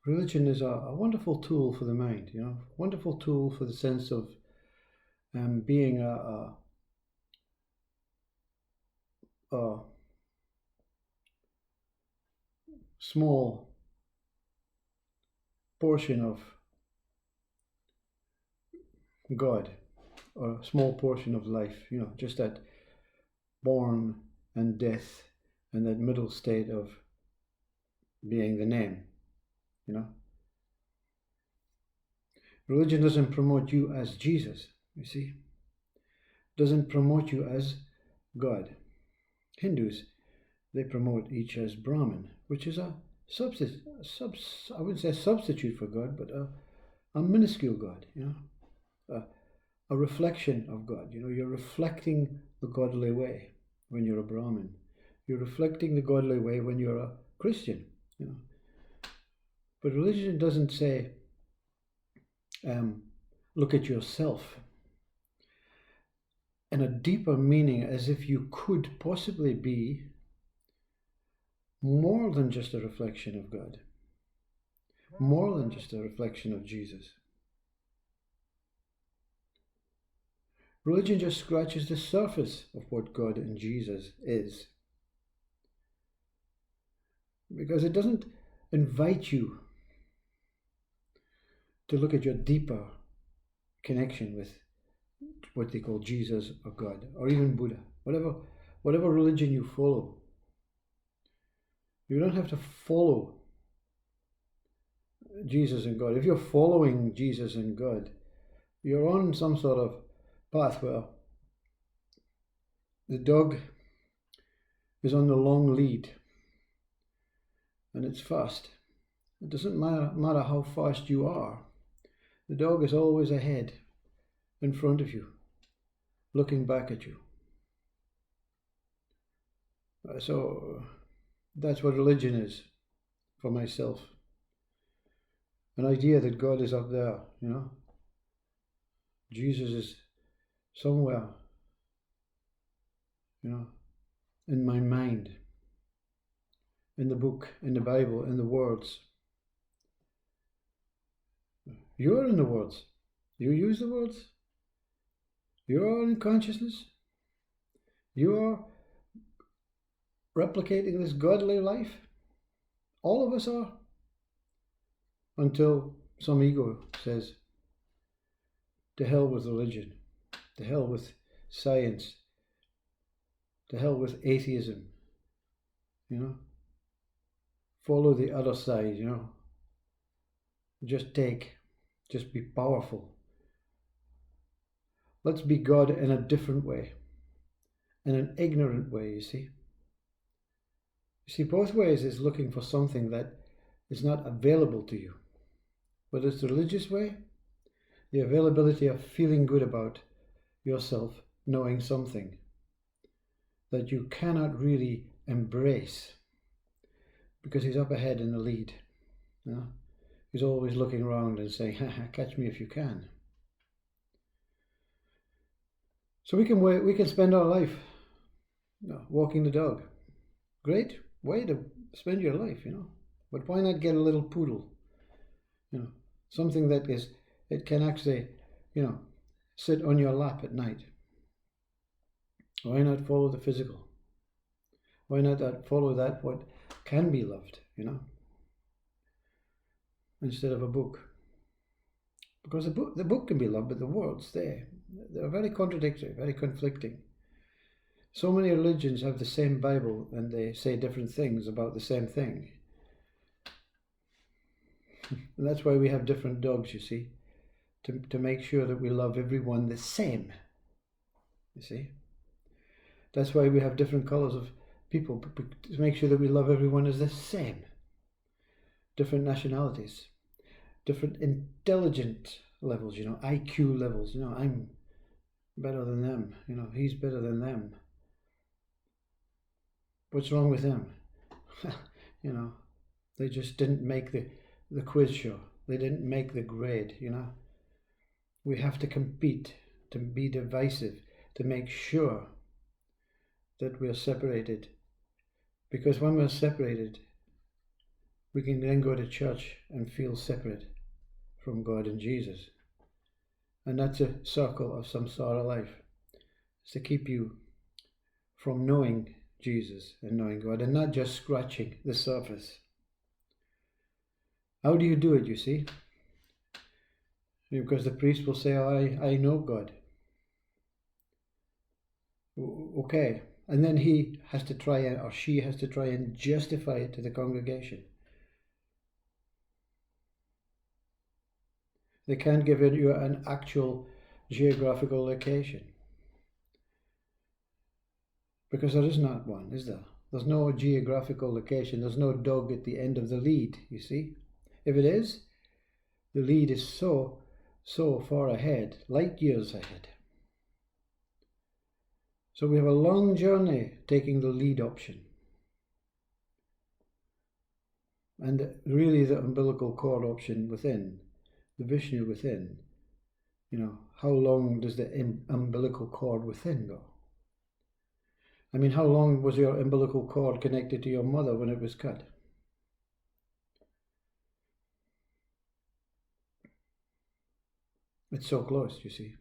Religion is a wonderful tool for the mind, wonderful tool for the sense of being a small portion of God, or a small portion of life, just that born and death and that middle state of being the name, Religion doesn't promote you as Jesus, you see. Doesn't promote you as God. Hindus, they promote each as Brahman, which is a substitute, I wouldn't say a substitute for God, but a minuscule God, a reflection of God. You're reflecting the godly way when you're a Brahmin. You're reflecting the godly way when you're a Christian, But religion doesn't say, look at yourself in a deeper meaning, as if you could possibly be more than just a reflection of God, more than just a reflection of Jesus. Religion just scratches the surface of what God and Jesus is, because it doesn't invite you to look at your deeper connection with what they call Jesus or God, or even Buddha, whatever religion you follow. You don't have to follow Jesus and God. If you're following Jesus and God, you're on some sort of path where the dog is on the long lead and it's fast. It doesn't matter how fast you are. The dog is always ahead, in front of you, looking back at you. So that's what religion is for myself. An idea that God is up there, Jesus is somewhere, in my mind, in the book, in the Bible, in the words. You're in the words. You use the words. You're in consciousness. You are replicating this godly life. All of us are. Until some ego says, to hell with religion, to hell with science, to hell with atheism, follow the other side, just be powerful. Let's be God in a different way, in an ignorant way, you see. You see, both ways is looking for something that is not available to you. But it's the religious way, the availability of feeling good about yourself, knowing something that you cannot really embrace because he's up ahead in the lead. He's always looking around and saying, catch me if you can. So we can spend our life walking the dog. Great way to spend your life, But why not get a little poodle? Something that it can actually, sit on your lap at night. Why not follow the physical? Why not follow that what can be loved, instead of a book? Because the book can be loved, but the words they're very contradictory, very conflicting. So many religions have the same Bible and they say different things about the same thing. And that's why we have different dogs, you see, to make sure that we love everyone the same, you see. That's why we have different colors of people, to make sure that we love everyone as the same. Different nationalities, different intelligent levels, IQ levels, I'm better than them, he's better than them. What's wrong with them? They just didn't make the quiz show. They didn't make the grade, We have to compete, to be divisive, to make sure that we're separated. Because when we're separated, we can then go to church and feel separate from God and Jesus. And that's a circle of samsara life. It's to keep you from knowing Jesus and knowing God, and not just scratching the surface. How do you do it, you see? Because the priest will say, oh, I know God. Okay. And then he has to try, or she has to try and justify it to the congregation. They can't give you an actual geographical location. Because there is not one, is there? There's no geographical location. There's no dog at the end of the lead, you see? If it is, the lead is so far ahead, light years ahead. So we have a long journey taking the lead option. And really the umbilical cord option within, the Vishnu within, how long does the umbilical cord within go? I mean, how long was your umbilical cord connected to your mother when it was cut? It's so close, you see.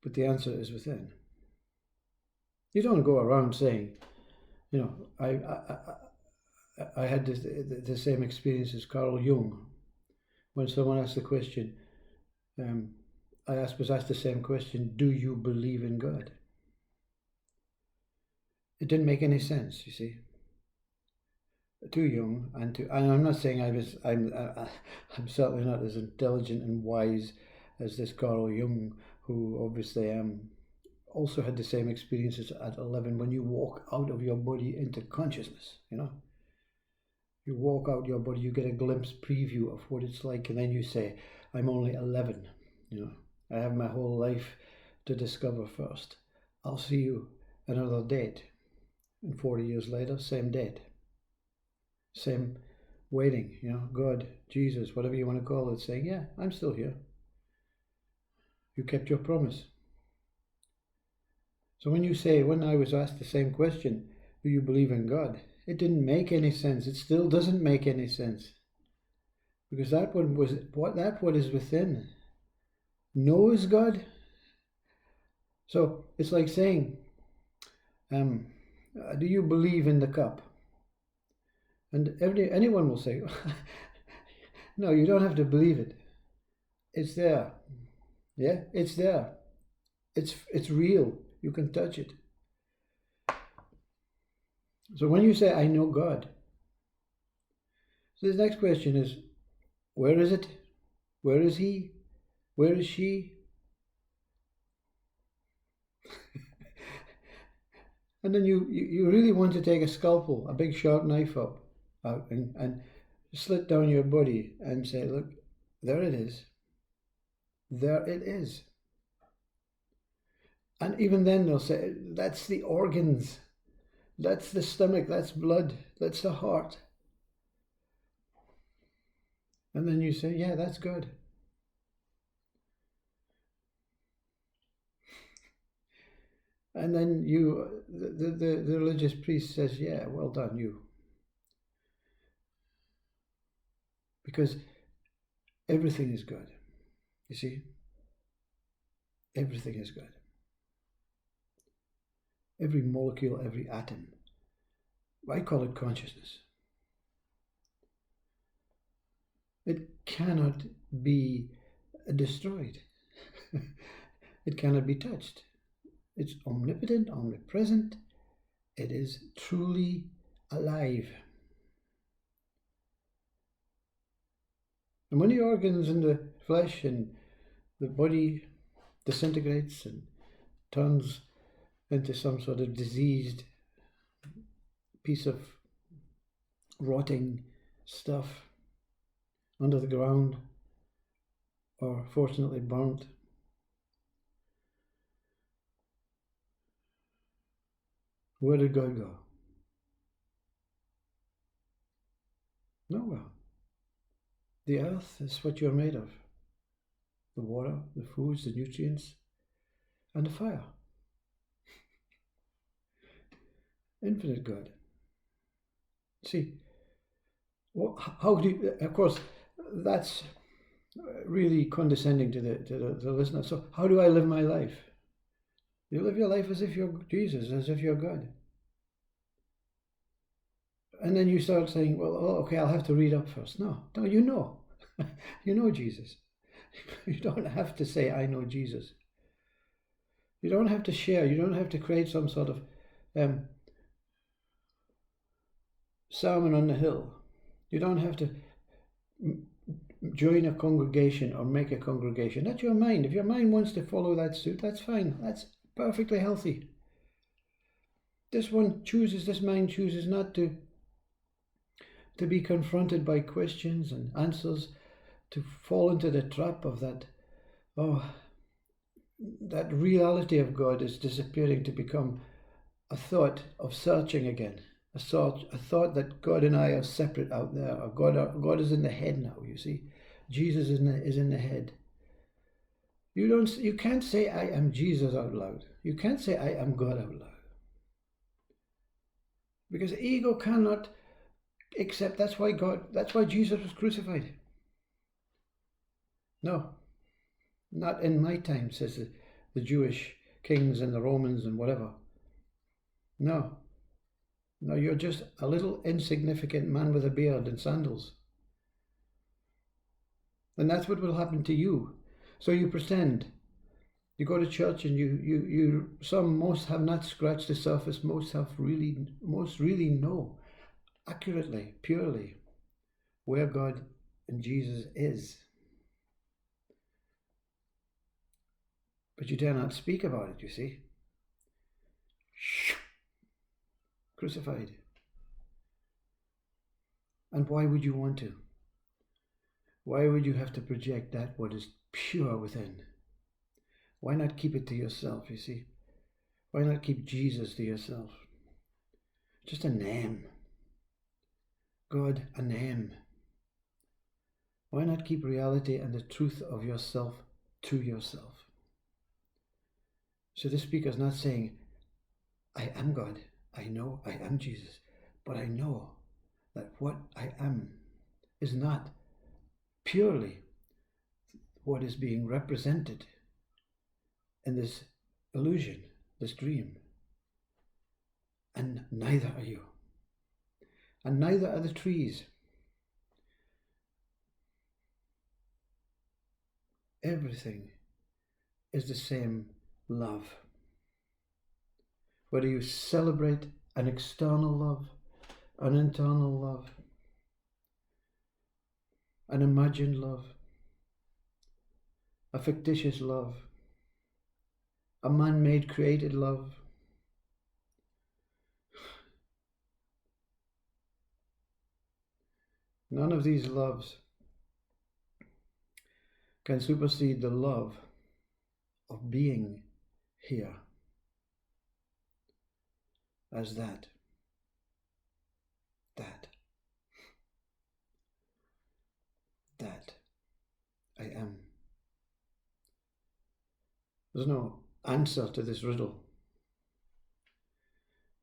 But the answer is within. You don't go around saying, I had the same experience as Carl Jung. When someone asked the question, I was asked the same question, do you believe in God? It didn't make any sense, you see. To Jung, and I'm not saying I'm certainly not as intelligent and wise as this Carl Jung, who obviously also had the same experiences at 11 when you walk out of your body into consciousness, You walk out your body, you get a glimpse preview of what it's like, and then you say, I'm only 11, I have my whole life to discover first. I'll see you another date. And 40 years later, same date. Same waiting, God, Jesus, whatever you want to call it, saying, yeah, I'm still here. You kept your promise. So when I was asked the same question, do you believe in God? It didn't make any sense. It still doesn't make any sense. Because that what is within knows God. So it's like saying, do you believe in the cup? And anyone will say, no, you don't have to believe it. It's there. Yeah, it's there. It's real. You can touch it. So when you say, I know God, so the next question is, where is it? Where is he? Where is she? And then you really want to take a scalpel, a big sharp knife out and slit down your body and say, look, there it is. There it is. And even then they'll say, that's the organs. That's the stomach, that's blood, that's the heart. And then you say, yeah, that's good. And then the religious priest says, yeah, well done, you. Because everything is good, you see? Everything is good. Every molecule, every atom. I call it consciousness. It cannot be destroyed. It cannot be touched. It's omnipotent, omnipresent. It is truly alive. And when the organs and the flesh and the body disintegrates and turns into some sort of diseased piece of rotting stuff under the ground, or fortunately burnt, where did God go? Nowhere. The earth is what you're made of. The water, the foods, the nutrients, and the fire. infinite God. See, how do you, of course, that's really condescending to the listener. So how do I live my life? You live your life as if you're Jesus, as if you're God. And then you start saying, well, okay, I'll have to read up first. No, you know. You know Jesus. You don't have to say, I know Jesus. You don't have to share. You don't have to create some sort of sermon on the hill. You don't have to join a congregation or make a congregation. That's your mind. If your mind wants to follow that suit, that's fine. That's perfectly healthy. This mind chooses not to be confronted by questions and answers, to fall into the trap of that, that reality of God is disappearing to become a thought of searching again. A thought that God and I are separate out there, or God is in the head now, you see. Jesus is in the head. You can't say I am Jesus out loud. You can't say I am God out loud. Because ego cannot accept. That's why Jesus was crucified. No, not in my time, says the Jewish kings and the Romans and whatever. No, you're just a little insignificant man with a beard and sandals. And that's what will happen to you. So you pretend. You go to church and most have not scratched the surface, most really know accurately, purely, where God and Jesus is. But you dare not speak about it, you see. Crucified. And why would you want to? Why would you have to project that what is pure within? Why not keep it to yourself, you see? Why not keep Jesus to yourself? Just a name. God, a name. Why not keep reality and the truth of yourself to yourself? So the speaker is not saying, I am God. I know I am Jesus. But I know that what I am is not purely what is being represented in this illusion, this dream. And neither are you. And neither are the trees. Everything is the same love. Whether you celebrate an external love, an internal love, an imagined love, a fictitious love, a man-made created love, none of these loves can supersede the love of being here as that I am. There's no answer to this riddle.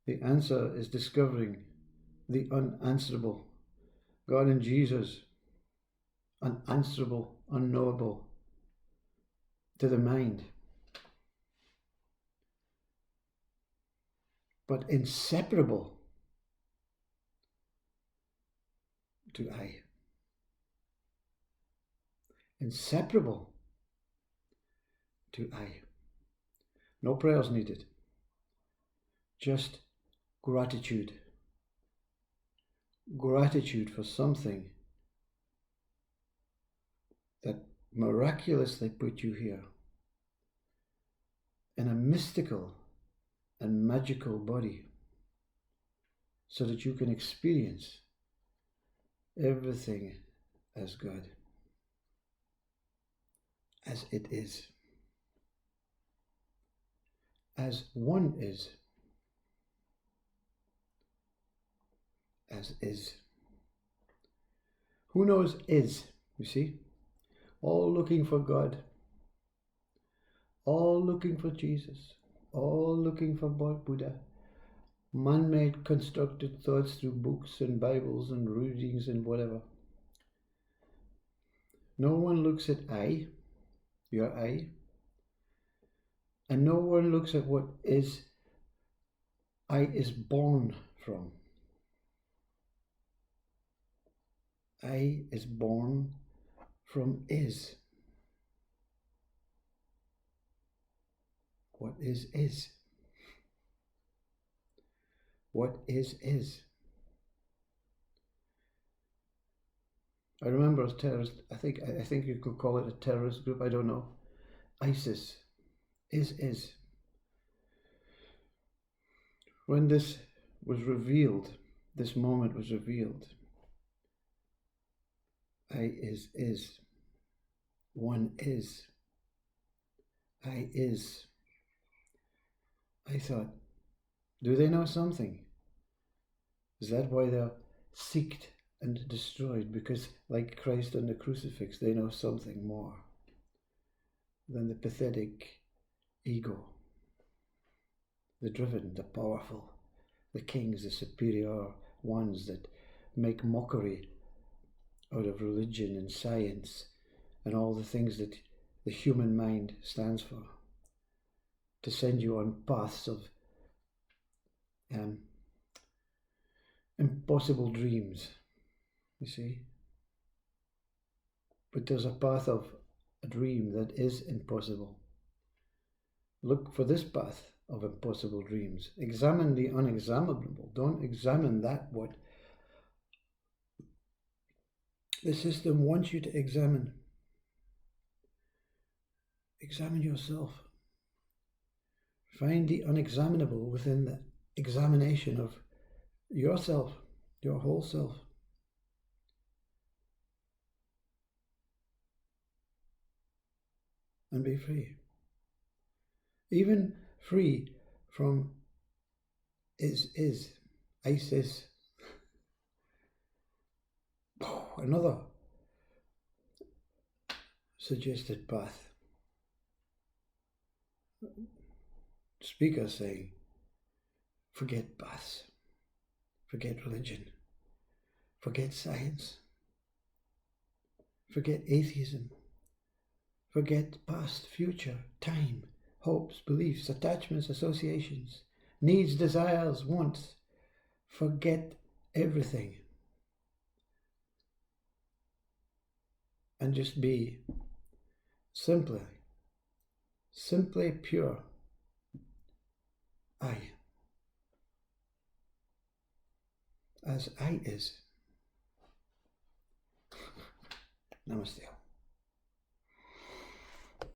The answer is discovering the unanswerable. God and Jesus, unanswerable, unknowable to the mind, but inseparable to I. Inseparable to I. No prayers needed. Just gratitude. Gratitude for something that miraculously put you here in a mystical and magical body so that you can experience everything as God, as it is, as one is, as is. Who knows is, you see? All looking for God, all looking for Jesus, all looking for Buddha, man-made constructed thoughts through books and Bibles and readings and whatever. No one looks at I, your I, and no one looks at what I is born from. I is born from is. What is is? What is is? I remember as terrorist, I think you could call it a terrorist group, I don't know. ISIS. Is. When this was revealed, this moment was revealed, I is. One is. I is. I thought, do they know something? Is that why they're seeked and destroyed? Because like Christ on the crucifix, they know something more than the pathetic ego, the driven, the powerful, the kings, the superior ones that make mockery out of religion and science and all the things that the human mind stands for, to send you on paths of impossible dreams, you see. But there's a path of a dream that is impossible. Look for this path of impossible dreams. Examine the unexaminable. Don't examine that what the system wants you to examine. Examine yourself. Find the unexaminable within the examination of yourself, your whole self. And be free. Even free from is, ISIS. Another suggested path. Speaker saying, forget paths, forget religion, forget science, forget atheism, forget past, future, time, hopes, beliefs, attachments, associations, needs, desires, wants. Forget everything. And just be simply pure I, as I is. Namaste.